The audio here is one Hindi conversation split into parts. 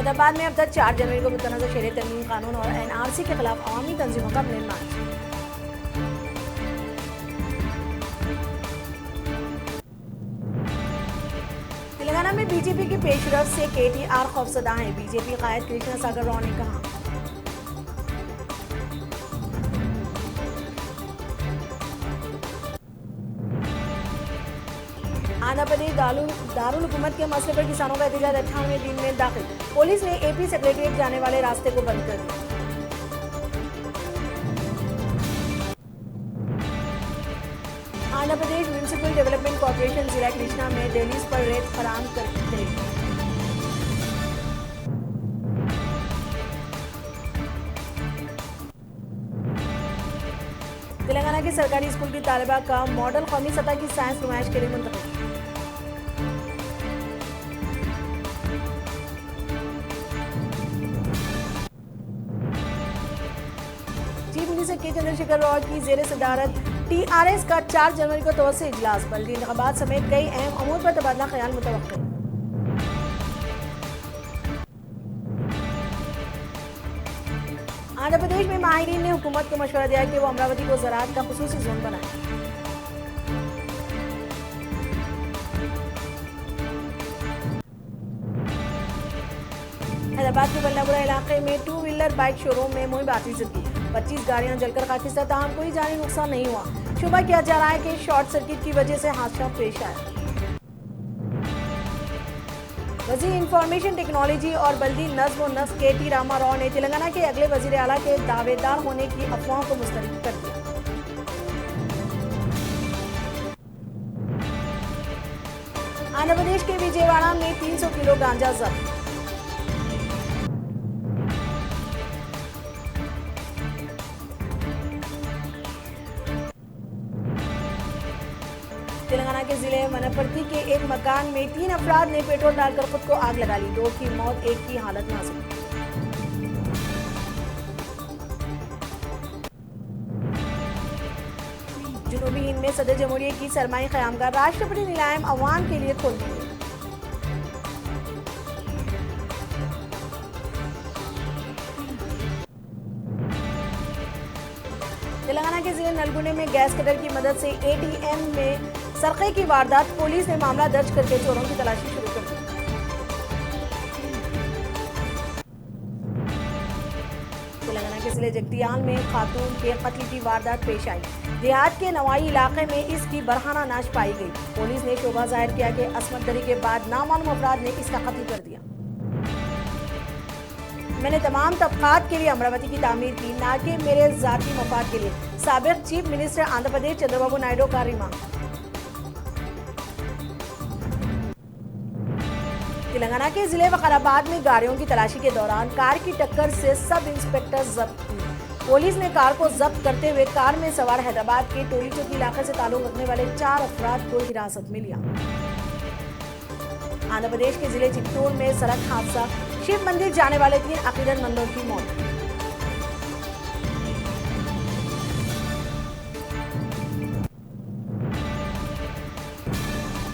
हैदराबाद में अब तक 4 जनवरी को मुतनज़ शहरी तरमीम कानून और NRC के खिलाफ अवामी तंजीमों का मिलन मार्च। तेलंगाना में बीजेपी की पेशरफ से KTR खौफजदा है। बीजेपी कायद कृष्णा सागर राव ने कहा। आंध्र प्रदेश दारुल हुकूमत के मसले पर किसानों का एहतजाज 98वें दिन में दाखिल। पुलिस ने AP सेक्रेटरीट जाने वाले रास्ते को बंद कर दिया। Andhra Pradesh municipal development corporation जिला कृष्णा में दहलीज पर रेत फराहम करेगी। तेलंगाना के सरकारी स्कूल की तालिबा का मॉडल कौमी सतह की साइंस नुमाइश के लिए मुंतखब। चीफ मिनिस्टर के चंद्रशेखर राव की जेर सदारत TRS का 4 जनवरी को तवस्सुई इजलास। बल्दी इंतखाबात समेत कई अहम अमूर पर तबादला ख्याल मुतवक्किल। आंध्र प्रदेश में माहिरीन ने हुकूमत को मशवरा दिया कि वो अमरावती को ज़राअत का खुसूसी जोन बनाए। हैदराबाद के बल्लापुरा इलाके में 2 व्हीलर बाइक शोरूम में मुहिम आतिश की। 25 गाड़ियां जलकर खाकिस्तान, ताहम कोई जानी नुकसान नहीं हुआ। शुबा किया जा रहा है कि शॉर्ट सर्किट की वजह से हादसा पेश आया। वजीर इंफॉर्मेशन टेक्नोलॉजी और बल्दी नज़्म व नस्क KT रामा राव ने तेलंगाना के अगले वजीर आला के दावेदार होने की अफवाहों को मुस्तरद कर दिया। आंध्र प्रदेश के विजयवाड़ा में 300 किलो गांजा जब्त। तेलंगाना के जिले वनपर्ती के एक मकान में 3 अफराद ने पेट्रोल डालकर खुद को आग लगा ली। 2 की मौत, 1 की हालत नाजुक। जनूबी हिंद में सदर जमहूरिया की सरमाई क़यामगाह राष्ट्रपति नीलायम अवाम के लिए खोल दी गई। तेलंगाना के जिले नलगुंडे में गैस कटर की मदद से ATM में सरक़े की वारदात। पुलिस ने मामला दर्ज करके चोरों की तलाशी शुरू कर दी। तेलंगाना के जिले जगतियाल में खातून के कत्ल की वारदात पेश आई। देहात के नवाई इलाके में इसकी बरहाना नाश पाई गई। पुलिस ने शोभा जाहिर किया कि असमत दरी के बाद नामालूम अफराद ने इसका कत्ल कर दिया। मैंने तमाम तबकात के लिए अमरावती की तामीर की, ना कि मेरे जाती मफाद के लिए। साबिक चीफ मिनिस्टर आंध्र प्रदेश चंद्रबाबू नायडू का रिमार्क। तेलंगाना के जिले वकाराबाद में गाड़ियों की तलाशी के दौरान कार की टक्कर से सब इंस्पेक्टर जब्त हुए। पुलिस ने कार को जब्त करते हुए कार में सवार हैदराबाद के टोली चौकी इलाके से ताल्लुक रखने वाले 4 अफराद को हिरासत में लिया। आंध्र प्रदेश के जिले चित्तूर में सड़क हादसा। शिव मंदिर जाने वाले 3 अकीदतमंदों की मौत।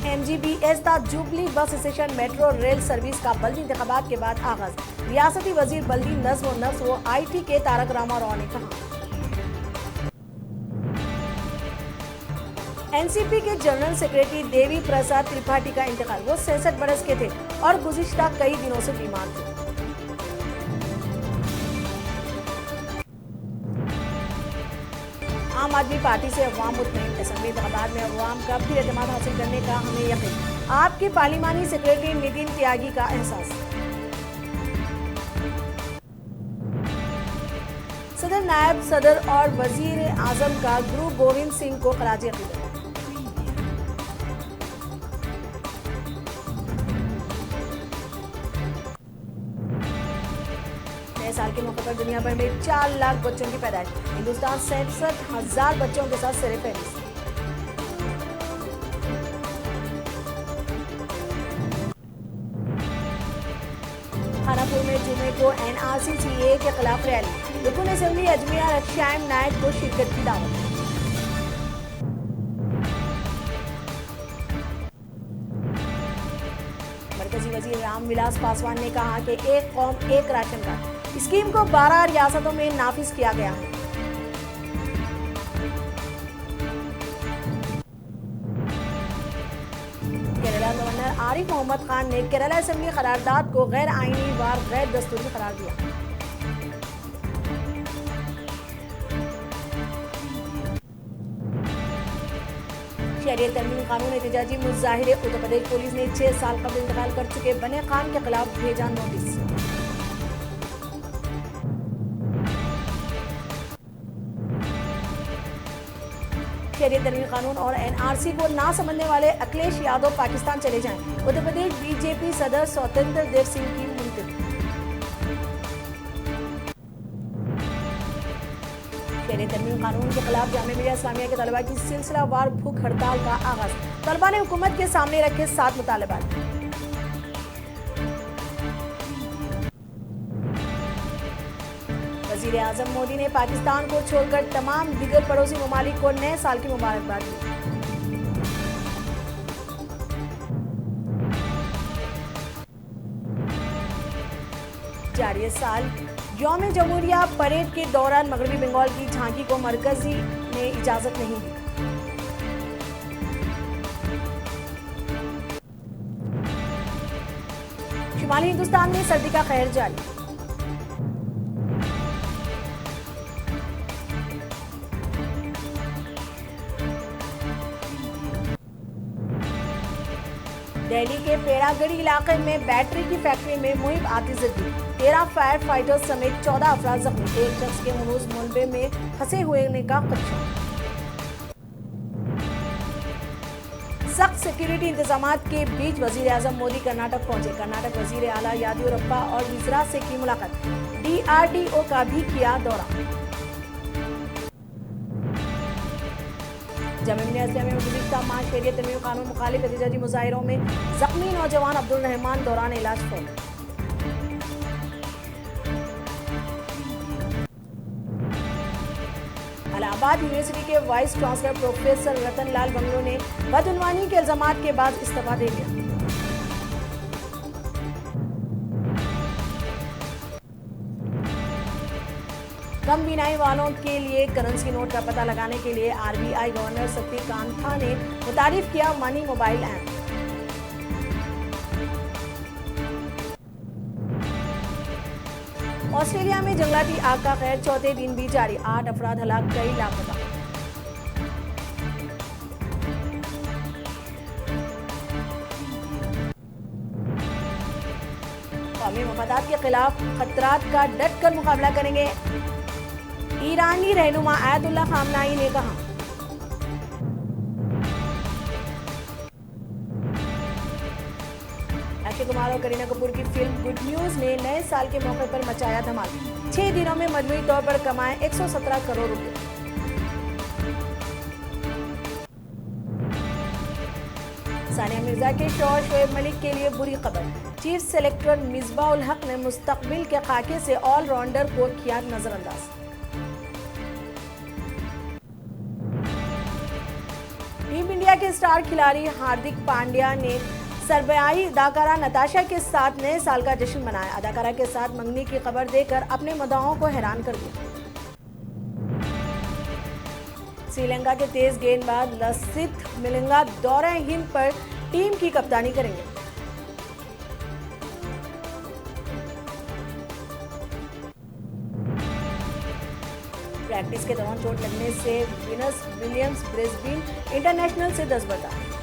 MGBS था jubilee bus station metro rail service का बल्दी इंतखाबात के बाद आगाज। रियासती वजीर बल्दी नज़्म व नस्क व IT के तारक रामा राव ने कहा। NCP के जनरल सेक्रेटरी देवी प्रसाद त्रिपाठी का इंतकाल। वो 66 बरस के थे और गुज़िश्ता कई दिनों से बीमार थे। आम आदमी पार्टी से अवाम मुतमईन। असम्बली इंतखाबात में अवाम का फिर एतमाद हासिल करने का हमें यकीन। आपके पार्लिमानी सेक्रेटरी नितिन त्यागी का एहसास। सदर, नायब सदर और वजीर आजम का गुरु गोविंद सिंह को खराज अकीदत। नए साल के मौके पर दुनिया भर में 4 लाख बच्चों की पैदाइश। हिंदुस्तान 67,000 बच्चों के साथ सिरे फहरिस्त। खानापुर में जुमे को NRC CAA के खिलाफ रैली। रुकन असेंबली अजमिया रक्षायम नायक को शिरकत की दावत। मरकजी वजीर रामविलास पासवान ने कहा कि एक कौम एक राशन कार्ड स्कीम को 12 रियासतों में नाफिज किया गया है। केरला गवर्नर आरिफ मोहम्मद खान ने केरला असेंबली करारदाद को गैर आईनी व गैर दस्तूरी करार दिया। शहरियत तरमीम कानून एहतजाजी मुजाहिरे उत्तर प्रदेश पुलिस ने 6 साल कबल इंतकाल कर चुके बने खान के खिलाफ भेजा नोटिस। शहरियत तरमीम कानून और एनआरसी को ना समझने वाले अखिलेश यादव पाकिस्तान चले जाएं। उत्तर प्रदेश बीजेपी सदर स्वतंत्र देव सिंह की मुंतजर। शहरियत तरमीम कानून के खिलाफ जामिया मिलिया इस्लामिया के तलबा की सिलसिलावार भूख हड़ताल का आगाज। तलबा ने हुकूमत के सामने रखे 7 मुतालबात। वजीर आजम मोदी ने पाकिस्तान को छोड़कर तमाम दीगर पड़ोसी ममालिक को नए साल की मुबारकबाद दी। जारी साल यौम जमहूरिया परेड के दौरान मगरबी बंगाल की झांकी को मरकजी ने इजाजत नहीं दी। शुमाली हिंदुस्तान में सर्दी का कहर जारी। दिल्ली के पेड़ागढ़ी इलाके में बैटरी की फैक्ट्री में मुहिम आतिशबाजी। 13 फायर फाइटर्स समेत 14 अफराद जख्मी। एक शख्स के मलूज मलबे में फंसे हुए का खदशा। सख्त सिक्योरिटी इंतजामात के बीच वजीर आजम मोदी कर्नाटक पहुंचे। कर्नाटक वजीर आला येदियुरप्पा और विजरा से की मुलाकात। DRDO का भी किया दौरा। जामिया मिलिया इस्लामिया में गुज़िश्ता माह शहरियत तरमीम कानून मुखालिफ एहतजाजी मुजाहिरों में जख्मी नौजवान अब्दुल रहमान दौरान इलाज फौत। इलाहाबाद यूनिवर्सिटी के वाइस चांसलर प्रोफेसर रतन लाल बंगलो ने बदउनवानी के इल्जामात के बाद इस्तीफा दे दिया। कम बीनाई वालों के लिए करेंसी नोट का पता लगाने के लिए RBI गवर्नर शक्तिकांत ने मुतारिफ किया मनी मोबाइल ऐप। ऑस्ट्रेलिया में जंगलाती आग का कहर चौथे दिन भी जारी। 8 अफराद हलाक, कई लापता। कौमी मफादात के खिलाफ खतरात का डट कर मुकाबला करेंगे, ईरानी रहनुमा आयतुल्लाह खामनाई ने कहा। अक्षय कुमार और करीना कपूर की फिल्म गुड न्यूज ने नए साल के मौके पर मचाया धमाल। 6 दिनों में मजमूई तौर पर कमाए 117 करोड़ रुपए। सानिया मिर्जा के शौहर शोएब मलिक के लिए बुरी खबर। चीफ सेलेक्टर मिसबाह उल हक ने मुस्तकबिल के खाके से ऑलराउंडर को किया नजरअंदाज। टीम इंडिया के स्टार खिलाड़ी हार्दिक पांड्या ने सरबयाही अदाकारा नताशा के साथ नए साल का जश्न मनाया। अदाकारा के साथ मंगनी की खबर देकर अपने मदाहों को हैरान कर दिया। श्रीलंका के तेज गेंदबाज लसिथ मलिंगा दौरे हिंद पर टीम की कप्तानी करेंगे। प्रैक्टिस के दौरान चोट लगने से विनस विलियम्स ब्रिस्बेन इंटरनेशनल से दस्तबरदार।